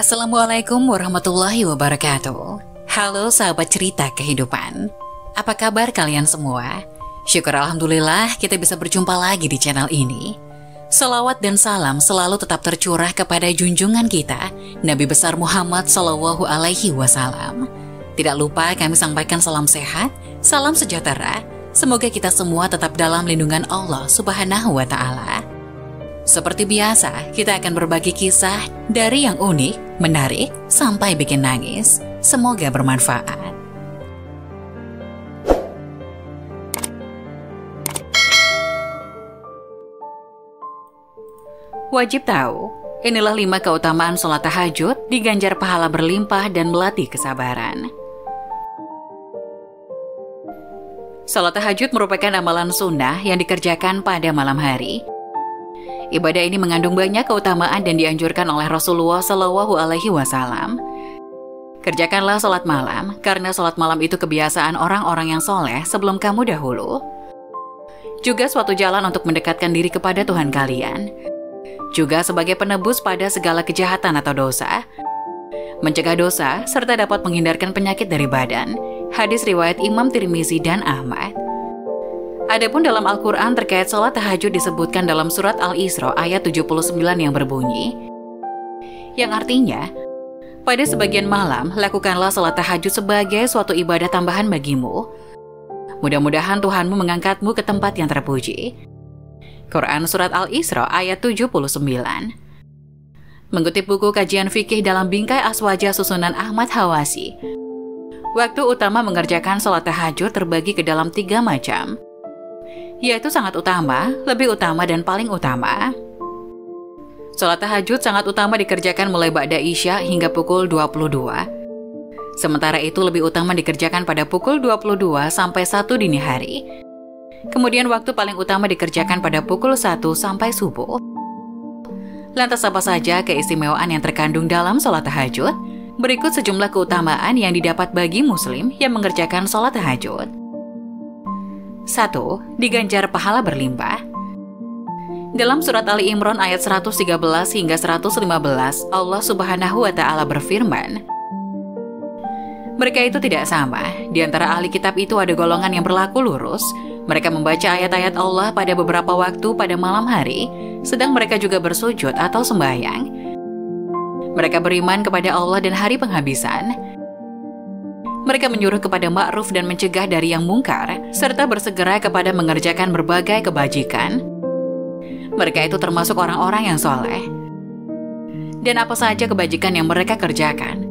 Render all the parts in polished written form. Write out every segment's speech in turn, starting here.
Assalamualaikum warahmatullahi wabarakatuh. Halo sahabat cerita kehidupan. Apa kabar kalian semua? Syukur alhamdulillah kita bisa berjumpa lagi di channel ini. Salawat dan salam selalu tetap tercurah kepada junjungan kita, Nabi besar Muhammad SAW. Tidak lupa kami sampaikan salam sehat, salam sejahtera. Semoga kita semua tetap dalam lindungan Allah Subhanahu wa Ta'ala. Seperti biasa, kita akan berbagi kisah dari yang unik, menarik, sampai bikin nangis. Semoga bermanfaat. Wajib tahu, inilah 5 keutamaan sholat tahajud, diganjar pahala berlimpah dan melatih kesabaran. Sholat tahajud merupakan amalan sunnah yang dikerjakan pada malam hari. Ibadah ini mengandung banyak keutamaan dan dianjurkan oleh Rasulullah SAW. Kerjakanlah sholat malam, karena sholat malam itu kebiasaan orang-orang yang soleh sebelum kamu dahulu. Juga suatu jalan untuk mendekatkan diri kepada Tuhan kalian. Juga sebagai penebus pada segala kejahatan atau dosa. Mencegah dosa, serta dapat menghindarkan penyakit dari badan. Hadis riwayat Imam Tirmizi dan Ahmad. Adapun dalam Al-Quran terkait sholat tahajud disebutkan dalam surat Al-Isra ayat 79 yang berbunyi, yang artinya, pada sebagian malam, lakukanlah sholat tahajud sebagai suatu ibadah tambahan bagimu. Mudah-mudahan Tuhanmu mengangkatmu ke tempat yang terpuji. Quran Surat Al-Isra ayat 79. Mengutip buku kajian fikih dalam bingkai Aswaja susunan Ahmad Hawasi, waktu utama mengerjakan sholat tahajud terbagi ke dalam 3 macam, yaitu sangat utama, lebih utama, dan paling utama. Sholat tahajud sangat utama dikerjakan mulai ba'da Isya hingga pukul 22. Sementara itu lebih utama dikerjakan pada pukul 22 sampai 1 dini hari. Kemudian waktu paling utama dikerjakan pada pukul 1 sampai subuh. Lantas apa saja keistimewaan yang terkandung dalam sholat tahajud? Berikut sejumlah keutamaan yang didapat bagi muslim yang mengerjakan sholat tahajud. 1. Diganjar pahala berlimpah. Dalam surat Ali Imran ayat 113 hingga 115, Allah Subhanahu wa Ta'ala berfirman, mereka itu tidak sama. Di antara ahli kitab itu ada golongan yang berlaku lurus. Mereka membaca ayat-ayat Allah pada beberapa waktu pada malam hari, sedang mereka juga bersujud atau sembahyang. Mereka beriman kepada Allah dan hari penghabisan. Mereka menyuruh kepada ma'ruf dan mencegah dari yang mungkar, serta bersegera kepada mengerjakan berbagai kebajikan. Mereka itu termasuk orang-orang yang soleh. Dan apa saja kebajikan yang mereka kerjakan,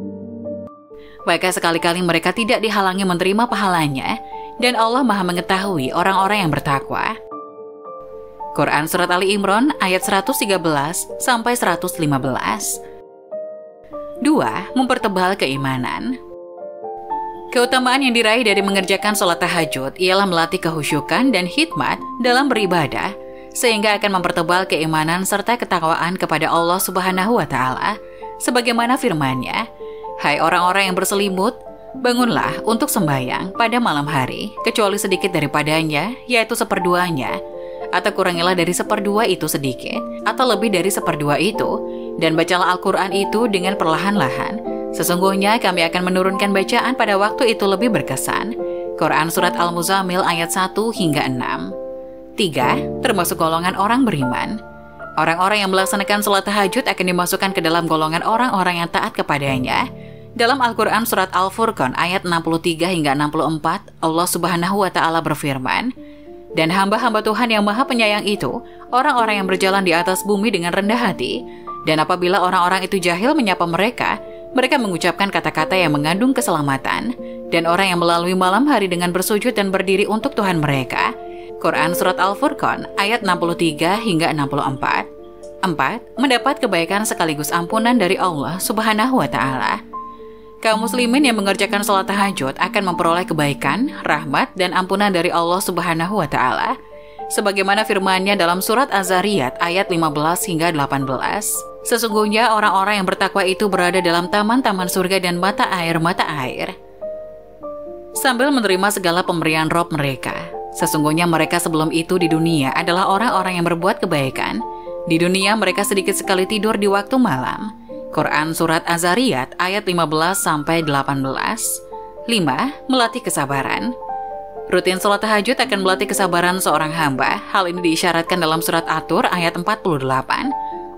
maka sekali-kali mereka tidak dihalangi menerima pahalanya, dan Allah Maha mengetahui orang-orang yang bertakwa. Quran Surat Ali Imran ayat 113 sampai 115. 2. Mempertebal keimanan. Keutamaan yang diraih dari mengerjakan sholat tahajud ialah melatih kehusyukan dan hikmat dalam beribadah, sehingga akan mempertebal keimanan serta ketakwaan kepada Allah Subhanahu wa Ta'ala, sebagaimana firman-Nya, hai orang-orang yang berselimut, bangunlah untuk sembahyang pada malam hari, kecuali sedikit daripadanya, yaitu seperduanya, atau kurangilah dari seperdua itu sedikit, atau lebih dari seperdua itu, dan bacalah Al-Quran itu dengan perlahan-lahan. Sesungguhnya kami akan menurunkan bacaan pada waktu itu lebih berkesan. Quran Surat Al-Muzammil ayat 1 hingga 6. 3. Termasuk golongan orang beriman. Orang-orang yang melaksanakan sholat tahajud akan dimasukkan ke dalam golongan orang-orang yang taat kepadanya. Dalam Al-Quran Surat Al-Furqan ayat 63 hingga 64, Allah Subhanahu wa Ta'ala berfirman, dan hamba-hamba Tuhan yang Maha Penyayang itu, orang-orang yang berjalan di atas bumi dengan rendah hati, dan apabila orang-orang itu jahil menyapa mereka, mereka mengucapkan kata-kata yang mengandung keselamatan, dan orang yang melalui malam hari dengan bersujud dan berdiri untuk Tuhan mereka. Quran Surat Al-Furqan ayat 63 hingga 64. 4. Mendapat kebaikan sekaligus ampunan dari Allah Subhanahu wa Ta'ala. Kaum muslimin yang mengerjakan sholat tahajud akan memperoleh kebaikan, rahmat, dan ampunan dari Allah Subhanahu wa Ta'ala, sebagaimana firman-Nya dalam surat Az-Zariyat ayat 15 hingga 18. Sesungguhnya orang-orang yang bertakwa itu berada dalam taman-taman surga dan mata air, sambil menerima segala pemberian Rob mereka. Sesungguhnya mereka sebelum itu di dunia adalah orang-orang yang berbuat kebaikan. Di dunia mereka sedikit sekali tidur di waktu malam. Quran Surat Az-Zariyat ayat 15-18. 5. Melatih kesabaran. Rutin sholat tahajud akan melatih kesabaran seorang hamba. Hal ini diisyaratkan dalam surat At-Tur ayat 48.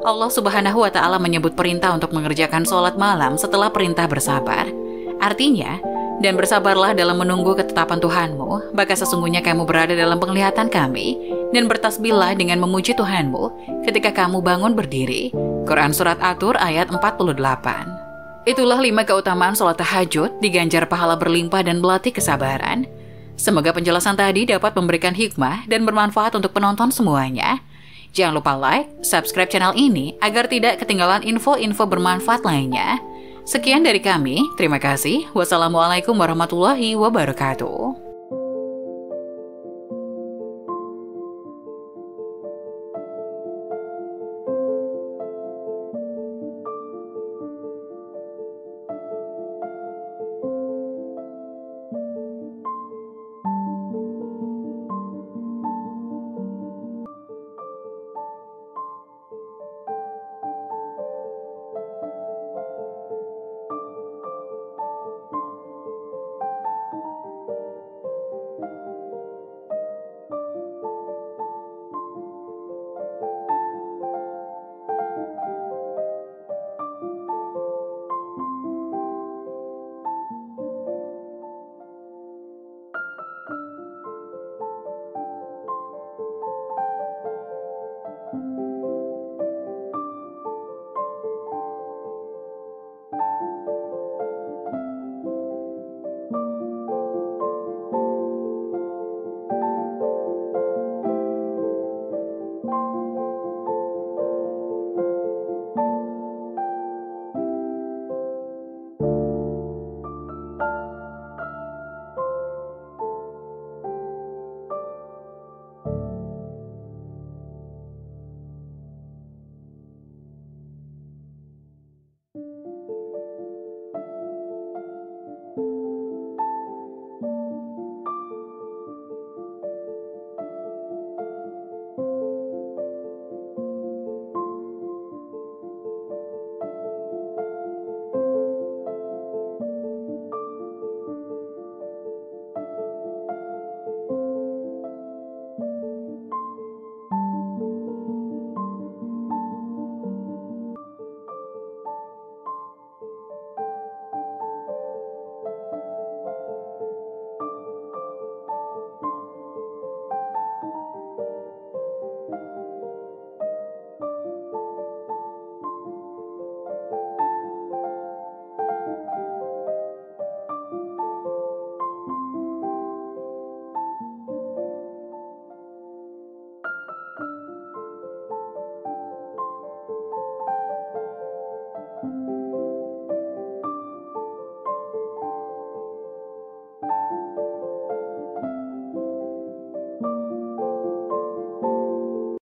Allah Subhanahu wa Ta'ala menyebut perintah untuk mengerjakan sholat malam setelah perintah bersabar. Artinya, dan bersabarlah dalam menunggu ketetapan Tuhanmu, maka sesungguhnya kamu berada dalam penglihatan kami, dan bertasbihlah dengan memuji Tuhanmu ketika kamu bangun berdiri. Quran Surat At-Tur ayat 48. Itulah 5 keutamaan sholat tahajud, diganjar pahala berlimpah dan melatih kesabaran. Semoga penjelasan tadi dapat memberikan hikmah dan bermanfaat untuk penonton semuanya. Jangan lupa like, subscribe channel ini agar tidak ketinggalan info-info bermanfaat lainnya. Sekian dari kami, terima kasih. Wassalamualaikum warahmatullahi wabarakatuh.